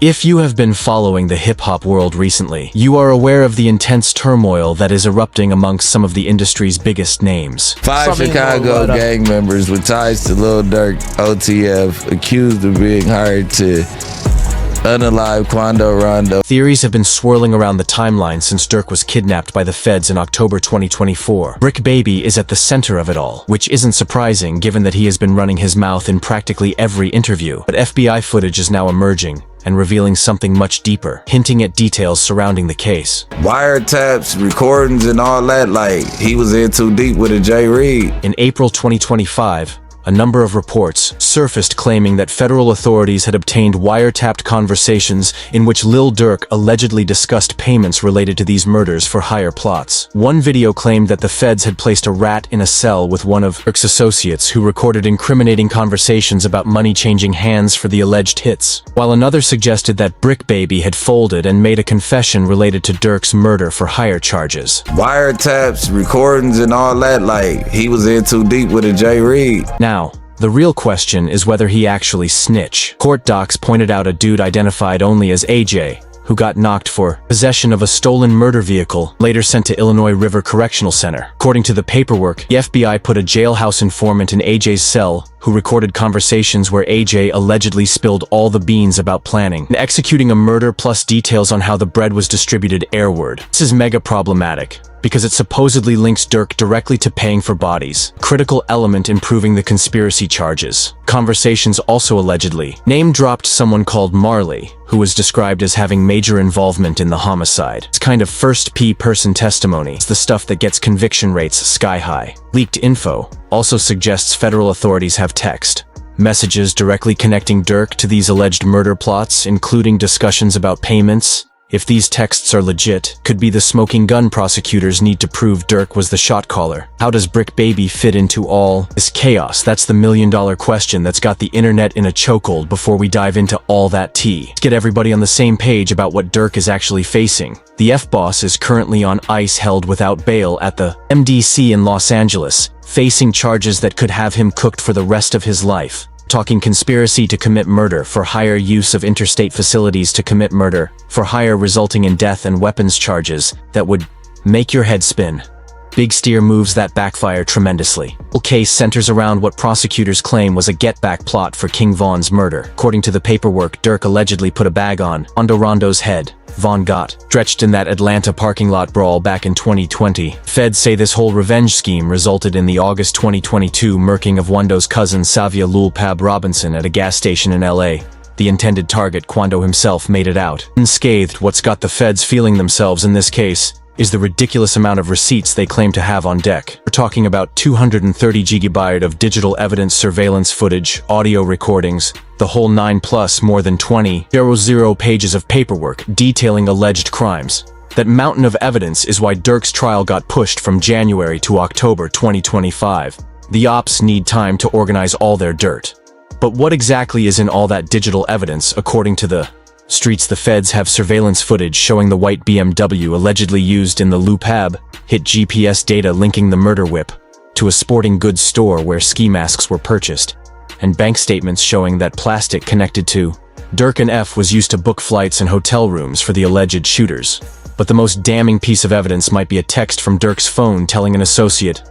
If you have been following the hip-hop world recently, you are aware of the intense turmoil that is erupting amongst some of the industry's biggest names. Five Chicago gang members with ties to Lil Durk, OTF, accused of being hired to unalive Quando Rondo. Theories have been swirling around the timeline since Durk was kidnapped by the feds in October 2024. Bricc Baby is at the center of it all, which isn't surprising given that he has been running his mouth in practically every interview. But FBI footage is now emerging and revealing something much deeper, hinting at details surrounding the case. Wiretaps, recordings, and all that, like he was in too deep with a J. Reed. In April 2025, a number of reports surfaced claiming that federal authorities had obtained wiretapped conversations in which Lil Durk allegedly discussed payments related to these murders for hire plots. One video claimed that the feds had placed a rat in a cell with one of Durk's associates who recorded incriminating conversations about money changing hands for the alleged hits, while another suggested that Bricc Baby had folded and made a confession related to Durk's murder for hire charges. Wiretaps, recordings, and all that, like he was in too deep with a J. Reed. Now, the real question is whether he actually snitched. Court docs pointed out a dude identified only as AJ, who got knocked for possession of a stolen murder vehicle, later sent to Illinois River Correctional Center. According to the paperwork, the FBI put a jailhouse informant in AJ's cell who recorded conversations where AJ allegedly spilled all the beans about planning and executing a murder, plus details on how the bread was distributed airward. This is mega problematic because it supposedly links Durk directly to paying for bodies, critical element in proving the conspiracy charges. Conversations also allegedly name-dropped someone called Marley, who was described as having major involvement in the homicide. It's kind of first-person testimony. It's the stuff that gets conviction rates sky high. Leaked info also suggests federal authorities have text messages directly connecting Durk to these alleged murder plots, including discussions about payments. If these texts are legit, could be the smoking gun prosecutors need to prove Durk was the shot caller. How does Bricc Baby fit into all this chaos? That's the million-dollar question that's got the internet in a chokehold before we dive into all that tea. Let's get everybody on the same page about what Durk is actually facing. The F-Boss is currently on ice held without bail at the MDC in Los Angeles, facing charges that could have him cooked for the rest of his life. Talking conspiracy to commit murder for hire, use of interstate facilities to commit murder for hire resulting in death, and weapons charges that would make your head spin. Big steer moves that backfire tremendously. The whole case centers around what prosecutors claim was a get-back plot for King Von's murder. According to the paperwork, Durk allegedly put a bag on Quando Rondo's head. Von got stretched in that Atlanta parking lot brawl back in 2020. Feds say this whole revenge scheme resulted in the August 2022 murking of Wando's cousin Savia Lul Pab Robinson at a gas station in LA. The intended target, Quando himself, made it out unscathed. What's got the feds feeling themselves in this case is the ridiculous amount of receipts they claim to have on deck. We're talking about 230 GB of digital evidence, surveillance footage, audio recordings, the whole 9+ more than 20,000 pages of paperwork detailing alleged crimes. That mountain of evidence is why Durk's trial got pushed from January to October 2025. The ops need time to organize all their dirt. But what exactly is in all that digital evidence? According to the streets, the feds have surveillance footage showing the white BMW allegedly used in the Lou Pab hit, GPS data linking the murder whip to a sporting goods store where ski masks were purchased, and bank statements showing that plastic connected to Durk and F was used to book flights and hotel rooms for the alleged shooters. But the most damning piece of evidence might be a text from Durk's phone telling an associate,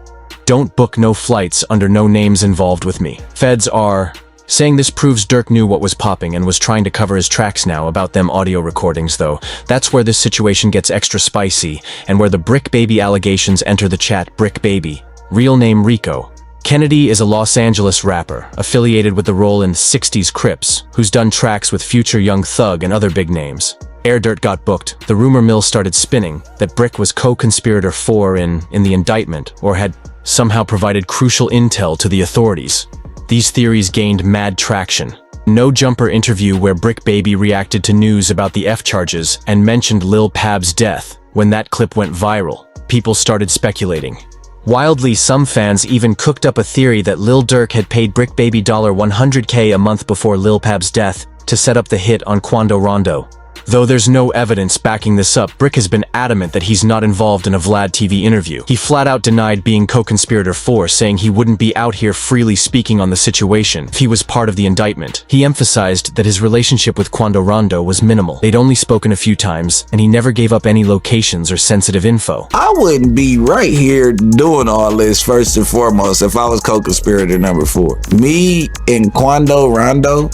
"Don't book no flights under no names involved with me." Feds are saying this proves Durk knew what was popping and was trying to cover his tracks now about them audio recordings, though. That's where this situation gets extra spicy, and where the Bricc Baby allegations enter the chat. Bricc Baby, real name Rico Kennedy, is a Los Angeles rapper, affiliated with the role in 60s Crips, who's done tracks with Future, Young Thug, and other big names. Air Dirt got booked. The rumor mill started spinning that Bricc was co-conspirator in the indictment, or had somehow provided crucial intel to the authorities. These theories gained mad traction. No Jumper interview where Bricc Baby reacted to news about the F charges and mentioned Lil Pab's death. When that clip went viral, people started speculating. Wildly, some fans even cooked up a theory that Lil Durk had paid Bricc Baby $100K a month before Lil Pab's death to set up the hit on Quando Rondo. Though there's no evidence backing this up, Bricc has been adamant that he's not involved in a Vlad TV interview. He flat out denied being co-conspirator 4, saying he wouldn't be out here freely speaking on the situation if he was part of the indictment. He emphasized that his relationship with Quando Rondo was minimal. They'd only spoken a few times, and he never gave up any locations or sensitive info. I wouldn't be right here doing all this first and foremost if I was co-conspirator number 4. Me and Quando Rondo,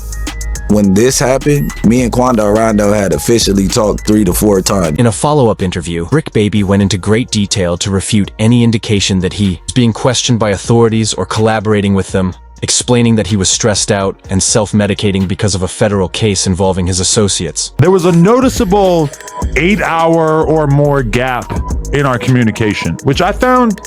when this happened, me and Quando Rondo had officially talked 3 to 4 times. In a follow-up interview, Bricc Baby went into great detail to refute any indication that he was being questioned by authorities or collaborating with them, explaining that he was stressed out and self-medicating because of a federal case involving his associates. There was a noticeable 8-hour or more gap in our communication, which I found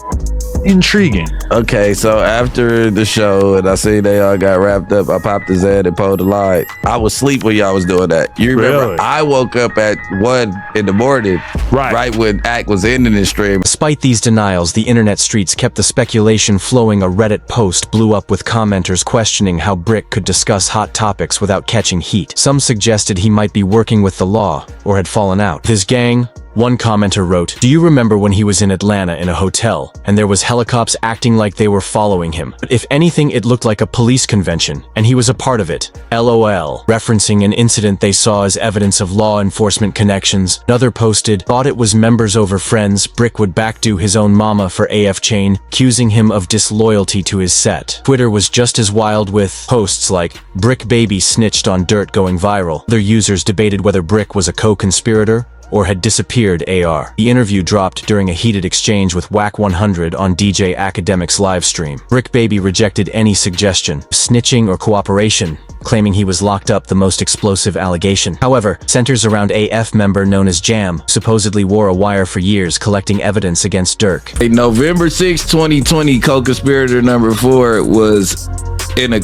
intriguing. Okay, so after the show and I see they all got wrapped up, I popped his head and pulled the line. I was asleep when y'all was doing that. You remember? Really? I woke up at 1 in the morning, right when Act was ending his stream. Despite these denials, the internet streets kept the speculation flowing. A Reddit post blew up with commenters questioning how Bricc could discuss hot topics without catching heat. Some suggested he might be working with the law or had fallen out with his gang. One commenter wrote, "Do you remember when he was in Atlanta in a hotel, and there was helicopters acting like they were following him? But if anything, it looked like a police convention, and he was a part of it. LOL." Referencing an incident they saw as evidence of law enforcement connections. Another posted, "Thought it was members over friends. Bricc would backdo his own mama for AF Chain, accusing him of disloyalty to his set." Twitter was just as wild with posts like, "Bricc Baby snitched on dirt" going viral. Other users debated whether Bricc was a co-conspirator or had disappeared AR. The interview dropped during a heated exchange with Whack 100 on DJ Academic's livestream. Bricc Baby rejected any suggestion of snitching or cooperation, claiming he was locked up, the most explosive allegation. However, centers around AF member known as Jam, who supposedly wore a wire for years collecting evidence against Dirk. November 6, 2020, co-conspirator number 4 was in a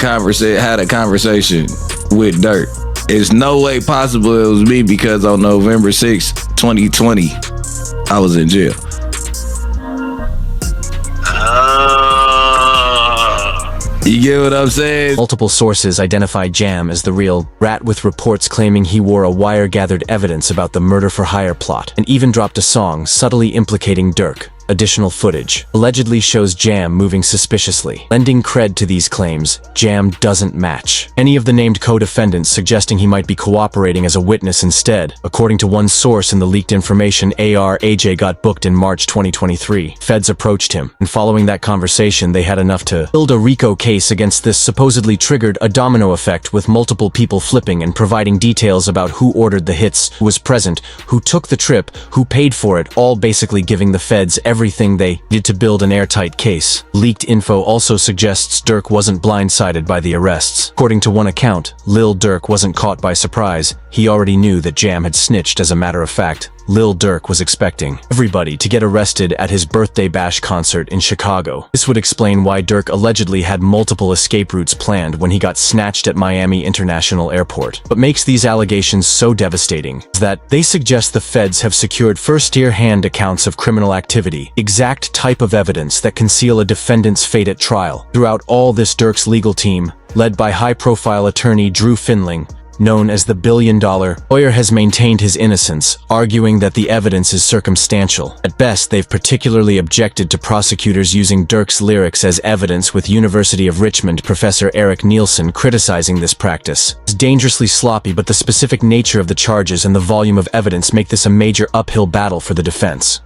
had a conversation with Dirk. It's no way possible it was me because on November 6, 2020, I was in jail. You get what I'm saying? Multiple sources identified Jam as the real rat, with reports claiming he wore a wire-gathered evidence about the murder-for-hire plot, and even dropped a song subtly implicating Dirk. Additional footage allegedly shows Jam moving suspiciously. Lending cred to these claims, Jam doesn't match any of the named co-defendants, suggesting he might be cooperating as a witness instead. According to one source in the leaked information, AJ got booked in March 2023. Feds approached him, and following that conversation, they had enough to build a RICO case against this. Supposedly triggered a domino effect, with multiple people flipping and providing details about who ordered the hits, who was present, who took the trip, who paid for it, all basically giving the feds everything they did to build an airtight case. Leaked info also suggests Dirk wasn't blindsided by the arrests. According to one account, Lil Durk wasn't caught by surprise. He already knew that Jam had snitched. As a matter of fact, Lil Durk was expecting everybody to get arrested at his birthday bash concert in Chicago. This would explain why Dirk allegedly had multiple escape routes planned when he got snatched at Miami International Airport. What makes these allegations so devastating is that they suggest the feds have secured first-hand accounts of criminal activity, exact type of evidence that conceal a defendant's fate at trial. Throughout all this, Dirk's legal team, led by high-profile attorney Drew Finling, known as the billion-dollar lawyer, has maintained his innocence, arguing that the evidence is circumstantial. At best, they've particularly objected to prosecutors using Dirk's lyrics as evidence, with University of Richmond professor Eric Nielsen criticizing this practice. It's dangerously sloppy, but the specific nature of the charges and the volume of evidence make this a major uphill battle for the defense.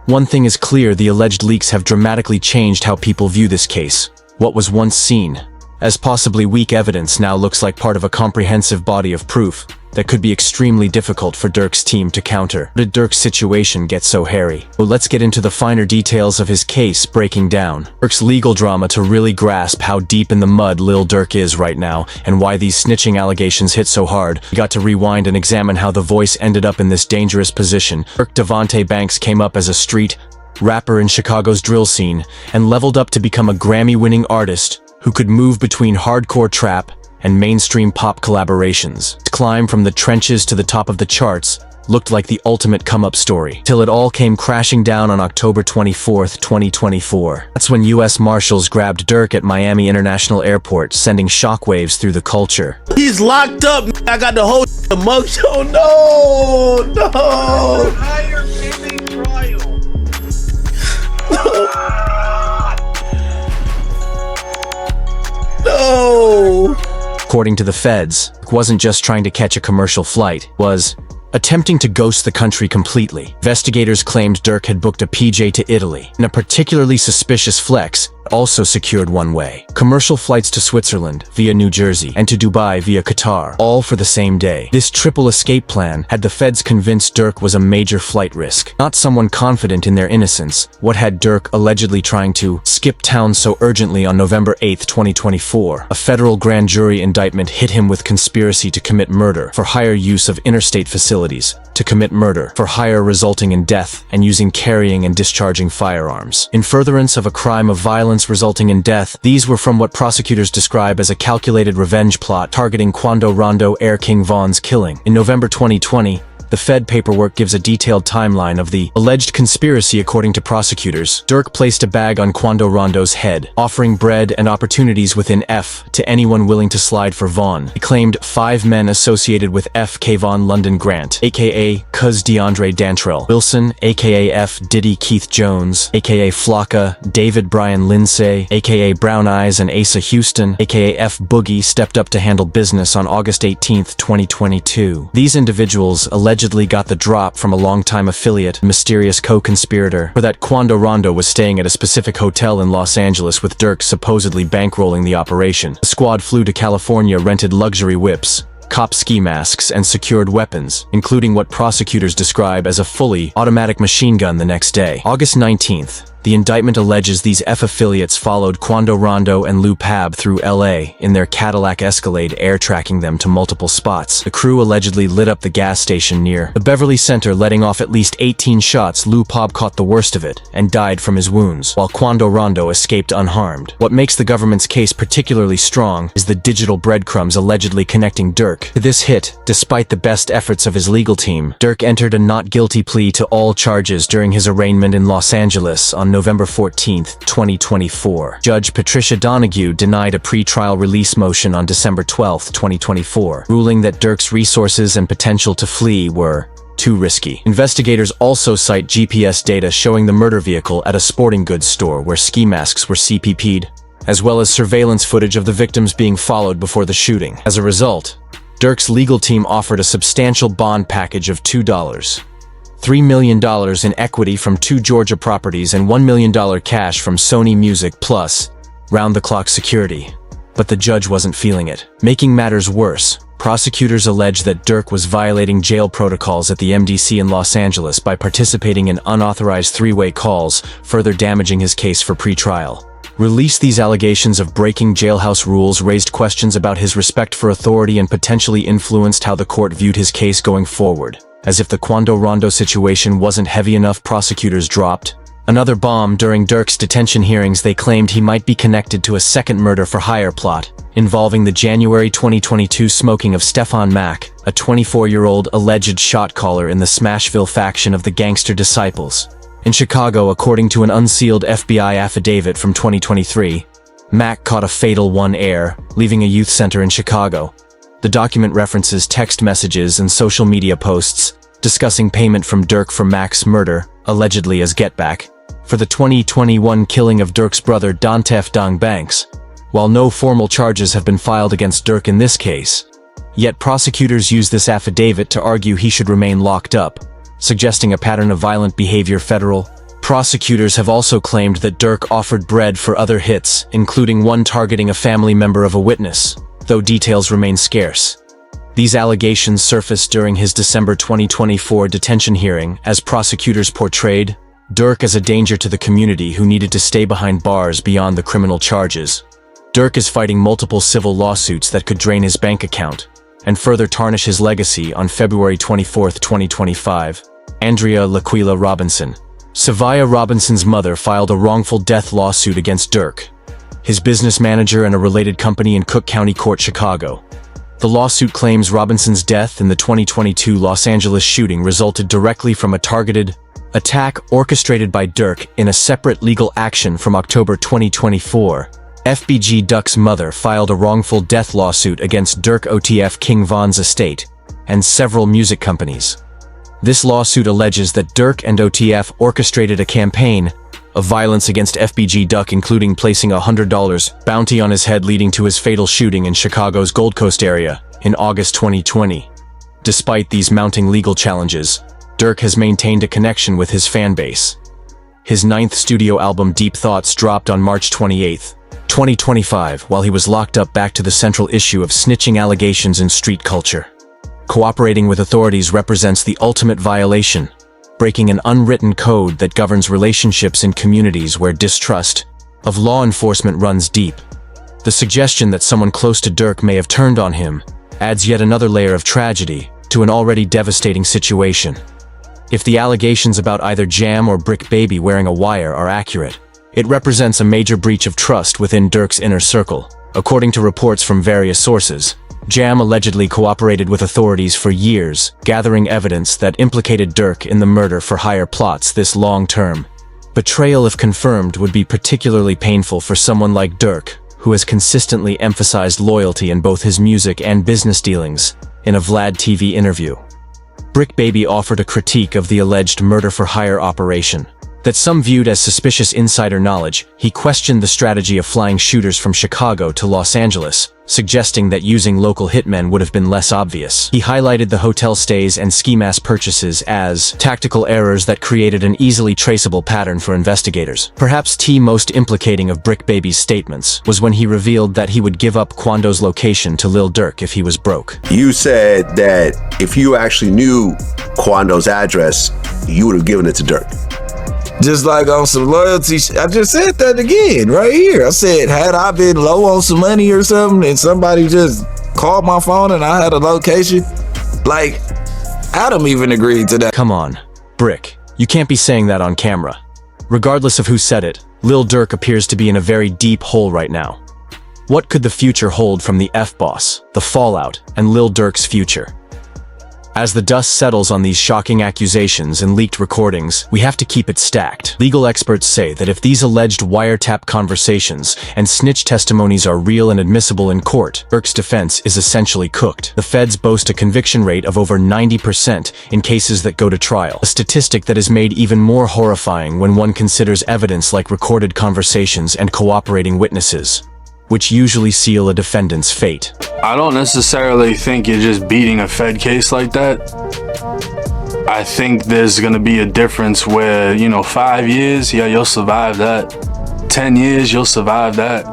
One thing is clear: the alleged leaks have dramatically changed how people view this case. What was once seen as possibly weak evidence now looks like part of a comprehensive body of proof that could be extremely difficult for Dirk's team to counter. How did Dirk's situation get so hairy? Well, let's get into the finer details of his case, breaking down Dirk's legal drama to really grasp how deep in the mud Lil Durk is right now and why these snitching allegations hit so hard. We got to rewind and examine how the voice ended up in this dangerous position. Dirk Devontae Banks came up as a street rapper in Chicago's drill scene and leveled up to become a Grammy-winning artist who could move between hardcore trap and mainstream pop collaborations. To climb from the trenches to the top of the charts, looked like the ultimate come-up story, till it all came crashing down on October 24th, 2024. That's when U.S. Marshals grabbed Dirk at Miami International Airport, sending shockwaves through the culture. He's locked up. I got the whole mugshot. No, no. Entire pending trial. No. According to the feds, Dirk wasn't just trying to catch a commercial flight, was attempting to ghost the country completely. Investigators claimed Dirk had booked a PJ to Italy, in a particularly suspicious flex, also secured one-way commercial flights to Switzerland via New Jersey and to Dubai via Qatar, all for the same day. This triple escape plan had the feds convinced Dirk was a major flight risk, not someone confident in their innocence. What had Dirk allegedly trying to skip town so urgently on November 8, 2024? A federal grand jury indictment hit him with conspiracy to commit murder for hire use of interstate facilities, to commit murder for hire resulting in death, and using, carrying, and discharging firearms. In furtherance of a crime of violence resulting in death, these were from what prosecutors describe as a calculated revenge plot targeting Quando Rondo Air King Von's killing. In November 2020, the Fed paperwork gives a detailed timeline of the alleged conspiracy. According to prosecutors, Dirk placed a bag on Quando Rondo's head, offering bread and opportunities within F to anyone willing to slide for Vaughn. He claimed 5 men associated with F. Kayvon London Grant, aka Cuz DeAndre Dantrell Wilson, aka F. Diddy Keith Jones, aka Flocka, David Brian Lindsay, aka Brown Eyes, and Asa Houston, aka F. Boogie, stepped up to handle business on August 18, 2022. These individuals allegedly got the drop from a longtime affiliate, mysterious co-conspirator, for that Quando Rondo was staying at a specific hotel in Los Angeles with Dirk supposedly bankrolling the operation. The squad flew to California, rented luxury whips, cop ski masks, and secured weapons, including what prosecutors describe as a fully automatic machine gun the next day. August 19th, the indictment alleges these F affiliates followed Quando Rondo and Lou Pab through LA in their Cadillac Escalade, air tracking them to multiple spots. The crew allegedly lit up the gas station near the Beverly Center, letting off at least 18 shots. Lou Pab caught the worst of it and died from his wounds, while Quando Rondo escaped unharmed. What makes the government's case particularly strong is the digital breadcrumbs allegedly connecting Dirk to this hit. Despite the best efforts of his legal team, Dirk entered a not guilty plea to all charges during his arraignment in Los Angeles on November 14, 2024. Judge Patricia Donahue denied a pre-trial release motion on December 12, 2024, ruling that Dirk's resources and potential to flee were too risky. Investigators also cite GPS data showing the murder vehicle at a sporting goods store where ski masks were CPP'd, as well as surveillance footage of the victims being followed before the shooting. As a result, Dirk's legal team offered a substantial bond package of $3 million in equity from 2 Georgia properties and $1 million cash from Sony Music plus round-the-clock security. But the judge wasn't feeling it. Making matters worse, prosecutors allege that Dirk was violating jail protocols at the MDC in Los Angeles by participating in unauthorized 3-way calls, further damaging his case for pretrial. These allegations of breaking jailhouse rules raised questions about his respect for authority and potentially influenced how the court viewed his case going forward. As if the Quando Rondo situation wasn't heavy enough, prosecutors dropped another bomb during Dirk's detention hearings. They claimed he might be connected to a second murder for hire plot involving the January 2022 smoking of Stefan Mack, a 24-year-old alleged shot caller in the Smashville faction of the Gangster Disciples. In Chicago, according to an unsealed FBI affidavit from 2023, Mack caught a fatal 1 air, leaving a youth center in Chicago. The document references text messages and social media posts discussing payment from Dirk for Mack's murder, allegedly as getback, for the 2021 killing of Dirk's brother Dantef Dong Banks. While no formal charges have been filed against Dirk in this case, yet prosecutors use this affidavit to argue he should remain locked up, suggesting a pattern of violent behavior. Federal prosecutors have also claimed that Dirk offered bread for other hits, including one targeting a family member of a witness, though details remain scarce. These allegations surfaced during his December 2024 detention hearing as prosecutors portrayed Dirk as a danger to the community who needed to stay behind bars beyond the criminal charges. Dirk is fighting multiple civil lawsuits that could drain his bank account and further tarnish his legacy. On February 24, 2025, Andrea Laquila Robinson, Savia Robinson's mother, filed a wrongful death lawsuit against Dirk, his business manager, and a related company in Cook County Court, Chicago. The lawsuit claims Robinson's death in the 2022 Los Angeles shooting resulted directly from a targeted attack orchestrated by Durk in a separate legal action from October 2024. FBG Duck's mother filed a wrongful death lawsuit against Durk OTF King Von's estate and several music companies. This lawsuit alleges that Durk and OTF orchestrated a campaign of violence against FBG Duck, including placing a $100 bounty on his head leading to his fatal shooting in Chicago's Gold Coast area in August 2020. Despite these mounting legal challenges, Durk has maintained a connection with his fan base. His 9th studio album Deep Thoughts dropped on March 28, 2025, while he was locked up back to the central issue of snitching allegations in street culture. Cooperating with authorities represents the ultimate violation, breaking an unwritten code that governs relationships in communities where distrust of law enforcement runs deep. The suggestion that someone close to Durk may have turned on him adds yet another layer of tragedy to an already devastating situation. If the allegations about either Jam or Bricc Baby wearing a wire are accurate, it represents a major breach of trust within Durk's inner circle. According to reports from various sources, Jam allegedly cooperated with authorities for years, gathering evidence that implicated Durk in the murder-for-hire plots. This long-term betrayal, if confirmed, would be particularly painful for someone like Durk, who has consistently emphasized loyalty in both his music and business dealings. In a Vlad TV interview, Bricc Baby offered a critique of the alleged murder-for-hire operation that some viewed as suspicious insider knowledge. He questioned the strategy of flying shooters from Chicago to Los Angeles, suggesting that using local hitmen would have been less obvious. He highlighted the hotel stays and ski mask purchases as tactical errors that created an easily traceable pattern for investigators. Perhaps the most implicating of Bricc Baby's statements was when he revealed that he would give up Quando's location to Lil Durk if he was broke. You said that if you actually knew Quando's address, you would have given it to Durk. Just like on some loyalty, I just said that again right here. I said, had I been low on some money or something and somebody just called my phone and I had a location, like, Adam even agreed to that. Come on, Bricc, you can't be saying that on camera. Regardless of who said it, Lil Durk appears to be in a very deep hole right now. What could the future hold from the F-Boss, the fallout, and Lil Durk's future? As the dust settles on these shocking accusations and leaked recordings, we have to keep it stacked. Legal experts say that if these alleged wiretap conversations and snitch testimonies are real and admissible in court, Durk's defense is essentially cooked. The feds boast a conviction rate of over 90% in cases that go to trial, a statistic that is made even more horrifying when one considers evidence like recorded conversations and cooperating witnesses, which usually seal a defendant's fate. I don't necessarily think you're just beating a Fed case like that. I think there's gonna be a difference where, 5 years, yeah, you'll survive that. 10 years, you'll survive that.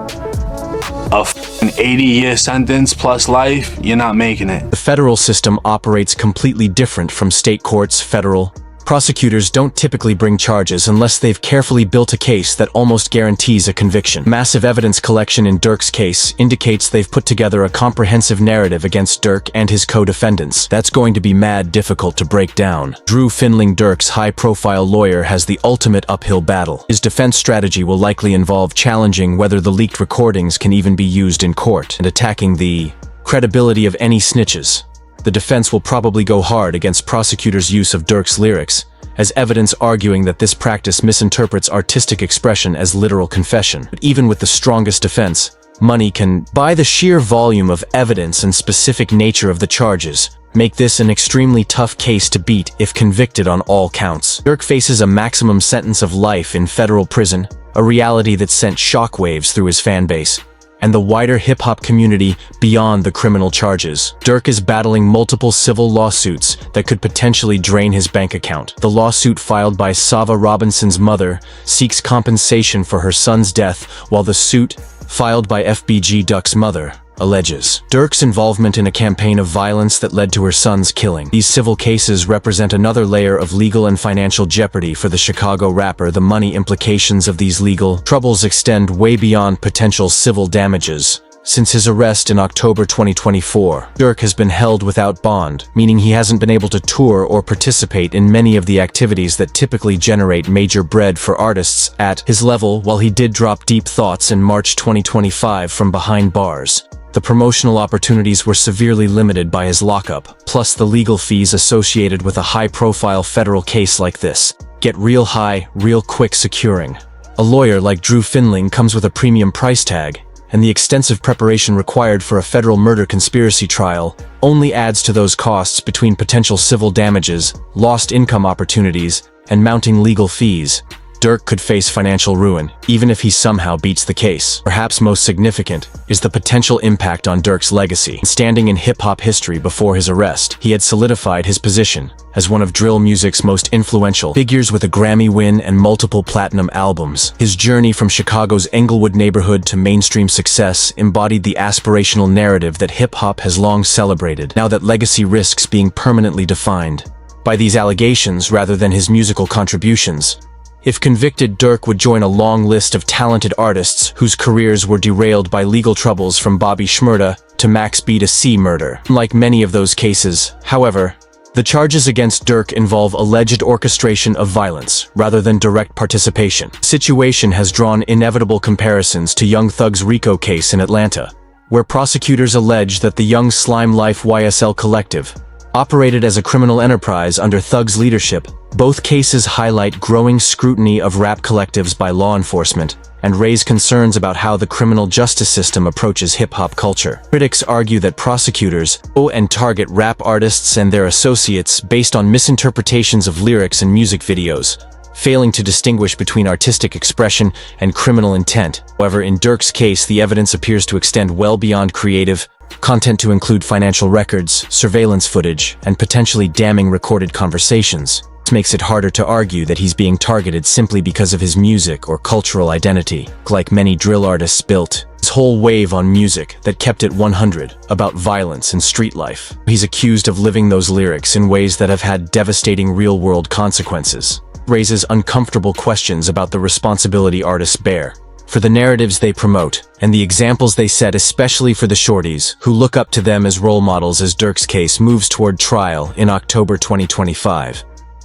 A 80-year sentence plus life, you're not making it. The federal system operates completely different from state courts. Federal prosecutors don't typically bring charges unless they've carefully built a case that almost guarantees a conviction. Massive evidence collection in Durk's case indicates they've put together a comprehensive narrative against Durk and his co-defendants. That's going to be mad difficult to break down. Drew Finling, Durk's high-profile lawyer, has the ultimate uphill battle. His defense strategy will likely involve challenging whether the leaked recordings can even be used in court and attacking the credibility of any snitches. The defense will probably go hard against prosecutors' use of Durk's lyrics as evidence, arguing that this practice misinterprets artistic expression as literal confession. But even with the strongest defense, money can, by the sheer volume of evidence and specific nature of the charges, make this an extremely tough case to beat if convicted on all counts. Durk faces a maximum sentence of life in federal prison, a reality that sent shockwaves through his fan base and the wider hip-hop community beyond the criminal charges. Durk is battling multiple civil lawsuits that could potentially drain his bank account. The lawsuit filed by Sava Robinson's mother seeks compensation for her son's death, while the suit filed by FBG Duck's mother alleges Durk's involvement in a campaign of violence that led to her son's killing. These civil cases represent another layer of legal and financial jeopardy for the Chicago rapper. The money implications of these legal troubles extend way beyond potential civil damages. Since his arrest in October 2024, Durk has been held without bond, meaning he hasn't been able to tour or participate in many of the activities that typically generate major bread for artists at his level. While he did drop Deep Thoughts in March 2025 from behind bars, The promotional opportunities were severely limited by his lockup, plus the legal fees associated with a high-profile federal case like this. Get real high, real quick securing. A lawyer like Drew Finling comes with a premium price tag, and the extensive preparation required for a federal murder conspiracy trial only adds to those costs between potential civil damages, lost income opportunities, and mounting legal fees. Durk could face financial ruin, even if he somehow beats the case. Perhaps most significant is the potential impact on Durk's legacy. Standing in hip-hop history before his arrest, he had solidified his position as one of drill music's most influential figures with a Grammy win and multiple platinum albums. His journey from Chicago's Englewood neighborhood to mainstream success embodied the aspirational narrative that hip-hop has long celebrated, now that legacy risks being permanently defined by these allegations rather than his musical contributions. If convicted, Durk would join a long list of talented artists whose careers were derailed by legal troubles from Bobby Shmurda to Max B to C murder. Like many of those cases, however, the charges against Durk involve alleged orchestration of violence rather than direct participation. The situation has drawn inevitable comparisons to Young Thug's RICO case in Atlanta, where prosecutors allege that the Young Slime Life YSL collective operated as a criminal enterprise under Thug's leadership. Both cases highlight growing scrutiny of rap collectives by law enforcement and raise concerns about how the criminal justice system approaches hip-hop culture. Critics argue that prosecutors go and target rap artists and their associates based on misinterpretations of lyrics and music videos, failing to distinguish between artistic expression and criminal intent. However, in Durk's case, the evidence appears to extend well beyond creative content to include financial records, surveillance footage, and potentially damning recorded conversations. This makes it harder to argue that he's being targeted simply because of his music or cultural identity. Like many drill artists built his whole wave on music that kept it 100 about violence and street life. He's accused of living those lyrics in ways that have had devastating real-world consequences. Raises uncomfortable questions about the responsibility artists bear for the narratives they promote and the examples they set, especially for the shorties who look up to them as role models as Durk's case moves toward trial in October 2025.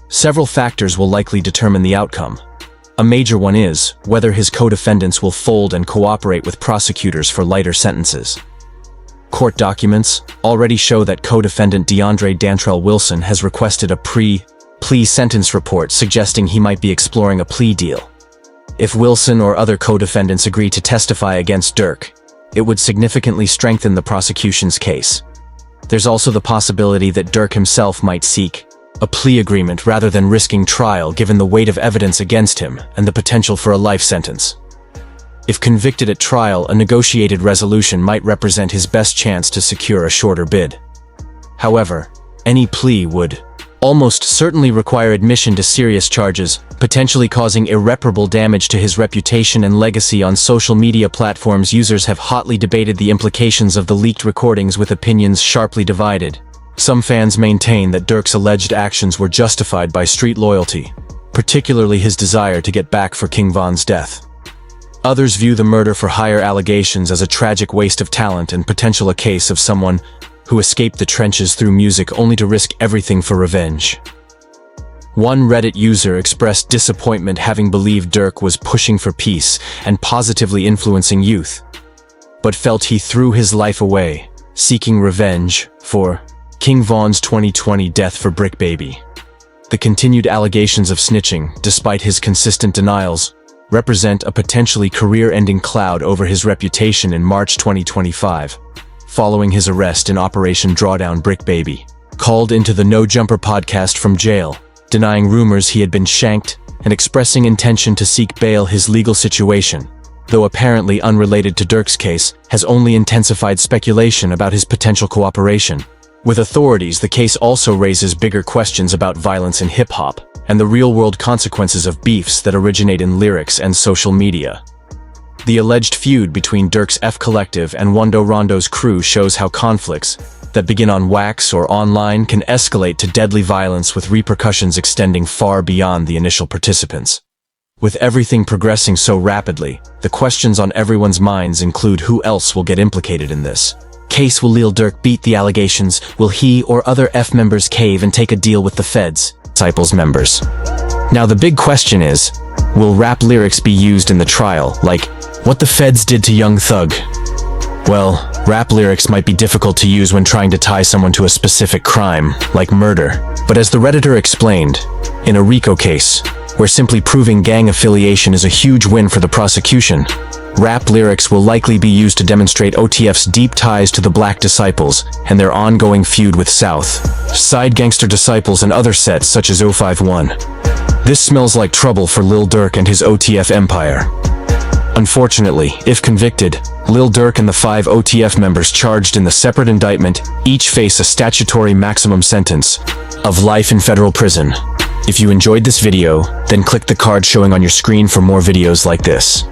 Several factors will likely determine the outcome. A major one is whether his co-defendants will fold and cooperate with prosecutors for lighter sentences. Court documents already show that co-defendant DeAndre Dantrell Wilson has requested a plea sentence report suggesting he might be exploring a plea deal. If Wilson or other co-defendants agree to testify against Durk, it would significantly strengthen the prosecution's case. There's also the possibility that Durk himself might seek a plea agreement rather than risking trial given the weight of evidence against him and the potential for a life sentence. If convicted at trial, a negotiated resolution might represent his best chance to secure a shorter bid. However, any plea would almost certainly require admission to serious charges, potentially causing irreparable damage to his reputation and legacy. On social media platforms, users have hotly debated the implications of the leaked recordings, with opinions sharply divided. Some fans maintain that Durk's alleged actions were justified by street loyalty, particularly his desire to get back for King Von's death. Others view the murder for hire allegations as a tragic waste of talent and potential a case of someone who escaped the trenches through music only to risk everything for revenge. One Reddit user expressed disappointment, having believed Durk was pushing for peace and positively influencing youth, but felt he threw his life away, seeking revenge for King Von's 2020 death for Bricc Baby. The continued allegations of snitching, despite his consistent denials, represent a potentially career-ending cloud over his reputation in March 2025. Following his arrest in Operation Drawdown, Bricc Baby called into the No Jumper podcast from jail, denying rumors he had been shanked and expressing intention to seek bail. His legal situation, though apparently unrelated to Durk's case, has only intensified speculation about his potential cooperation with authorities. The case also raises bigger questions about violence in hip-hop and the real-world consequences of beefs that originate in lyrics and social media. The alleged feud between Durk's F Collective and Wando Rondo's crew shows how conflicts that begin on wax or online can escalate to deadly violence, with repercussions extending far beyond the initial participants. With everything progressing so rapidly, the questions on everyone's minds include who else will get implicated in this case. Will Lil Durk beat the allegations? Will he or other F members cave and take a deal with the feds? Disciples members. Now the big question is, will rap lyrics be used in the trial, like what the feds did to Young Thug? Well, Rap lyrics might be difficult to use when trying to tie someone to a specific crime, like murder. But as the Redditor explained, in a RICO case, where simply proving gang affiliation is a huge win for the prosecution, rap lyrics will likely be used to demonstrate OTF's deep ties to the Black Disciples and their ongoing feud with South Side Gangster Disciples and other sets such as 051. This smells like trouble for Lil Durk and his OTF empire. Unfortunately, if convicted, Lil Durk and the 5 OTF members charged in the separate indictment each face a statutory maximum sentence of life in federal prison. If you enjoyed this video, then click the card showing on your screen for more videos like this.